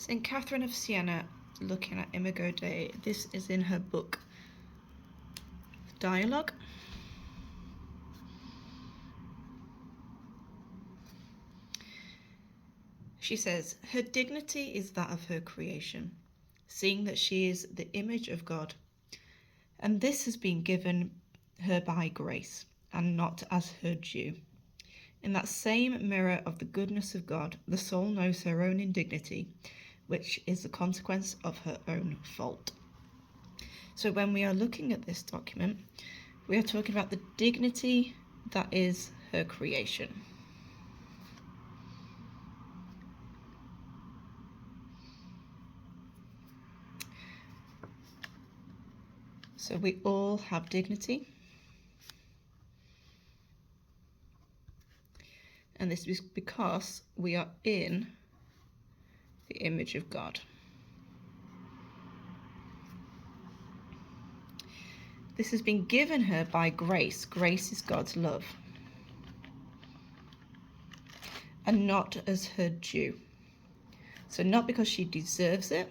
St. Catherine of Siena, looking at Imago Dei. This is in her book, Dialogue. She says, her dignity is that of her creation, seeing that she is the image of God. And this has been given her by grace, and not as her due. In that same mirror of the goodness of God, the soul knows her own indignity, which is the consequence of her own fault. So when we are looking at this document, we are talking about the dignity that is her creation. So we all have dignity. And this is because we are in the image of God. This has been given her by grace. Grace is God's love. And not as her due. So not because she deserves it,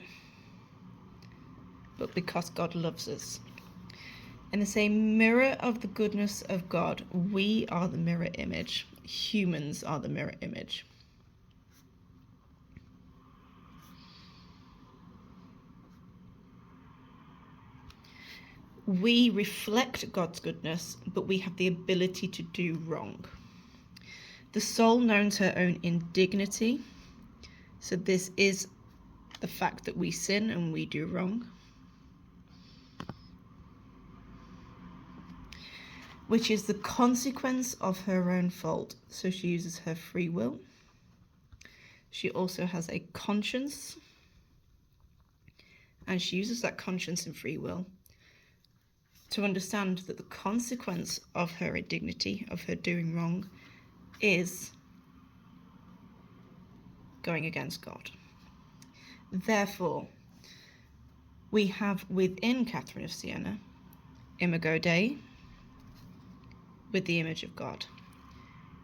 but because God loves us. In the same mirror of the goodness of God, we are the mirror image. Humans are the mirror image. We reflect God's goodness, but we have the ability to do wrong. The soul knows her own indignity. So this is the fact that we sin and we do wrong, which is the consequence of her own fault. So she uses her free will. She also has a conscience, and she uses that conscience and free will to understand that the consequence of her indignity, of her doing wrong, is going against God. Therefore, we have within Catherine of Siena, Imago Dei, with the image of God.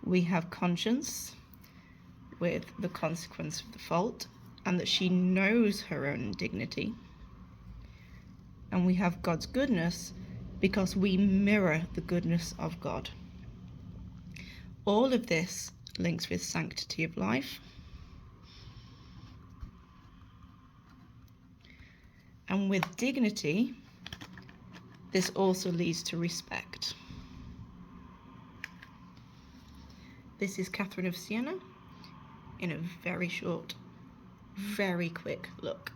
We have conscience with the consequence of the fault, and that she knows her own dignity. And we have God's goodness because we mirror the goodness of God. All of this links with sanctity of life. And with dignity, this also leads to respect. This is Catherine of Siena in a very short, very quick look.